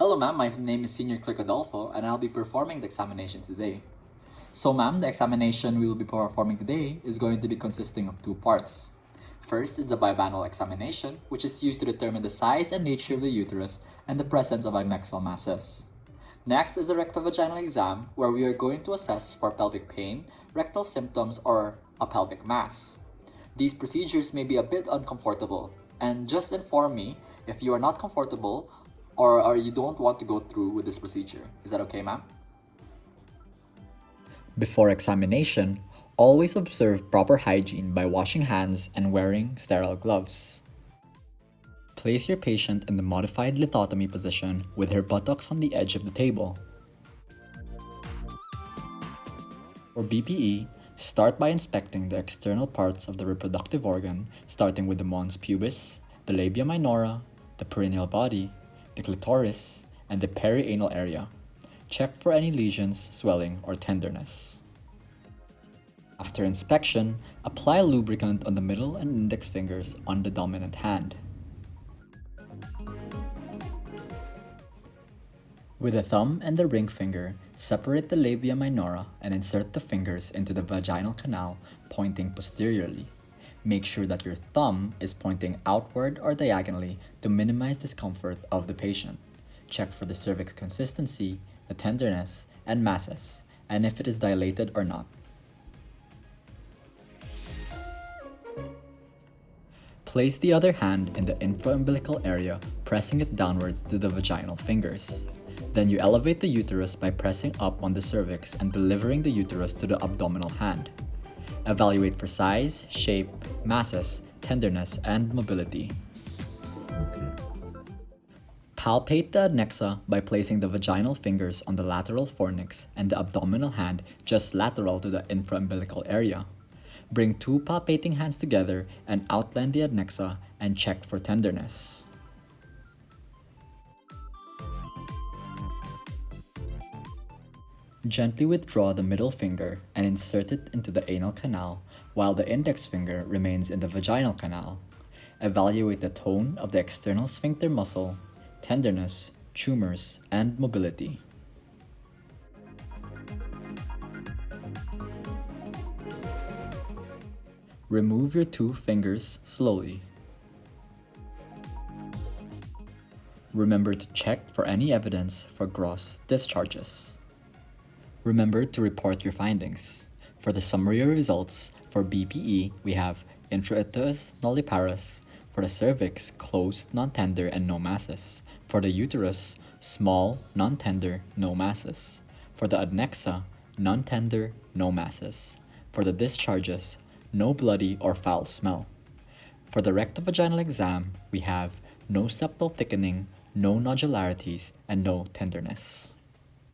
Hello ma'am, my name is Senior Click Adolfo and I'll be performing the examination today. So ma'am, the examination we will be performing today is going to be consisting of two parts. First is the bivaginal examination, which is used to determine the size and nature of the uterus and the presence of adnexal masses. Next is the rectovaginal exam, where we are going to assess for pelvic pain, rectal symptoms, or a pelvic mass. These procedures may be a bit uncomfortable, and just inform me if you are not comfortable or you don't want to go through with this procedure. Is that okay, ma'am? Before examination, always observe proper hygiene by washing hands and wearing sterile gloves. Place your patient in the modified lithotomy position with her buttocks on the edge of the table. For BPE, start by inspecting the external parts of the reproductive organ, starting with the mons pubis, the labia minora, the perineal body, the clitoris, and the perianal area. Check for any lesions, swelling, or tenderness. After inspection, apply lubricant on the middle and index fingers on the dominant hand. With the thumb and the ring finger, separate the labia minora and insert the fingers into the vaginal canal, pointing posteriorly. Make sure that your thumb is pointing outward or diagonally to minimize discomfort of the patient. Check for the cervix consistency, the tenderness, and masses, and if it is dilated or not. Place the other hand in the infraumbilical area, pressing it downwards to the vaginal fingers. Then you elevate the uterus by pressing up on the cervix and delivering the uterus to the abdominal hand. Evaluate for size, shape, masses, tenderness, and mobility. Palpate the adnexa by placing the vaginal fingers on the lateral fornix and the abdominal hand just lateral to the infraumbilical area. Bring two palpating hands together and outline the adnexa and check for tenderness. Gently withdraw the middle finger and insert it into the anal canal while the index finger remains in the vaginal canal. Evaluate the tone of the external sphincter muscle, tenderness, tumors, and mobility. Remove your two fingers slowly. Remember to check for any evidence for gross discharges. Remember to report your findings. For the summary results, for BPE, we have intrauterus nulliparous. For the cervix, closed, non-tender, and no masses. For the uterus, small, non-tender, no masses. For the adnexa, non-tender, no masses. For the discharges, no bloody or foul smell. For the rectovaginal exam, we have no septal thickening, no nodularities, and no tenderness.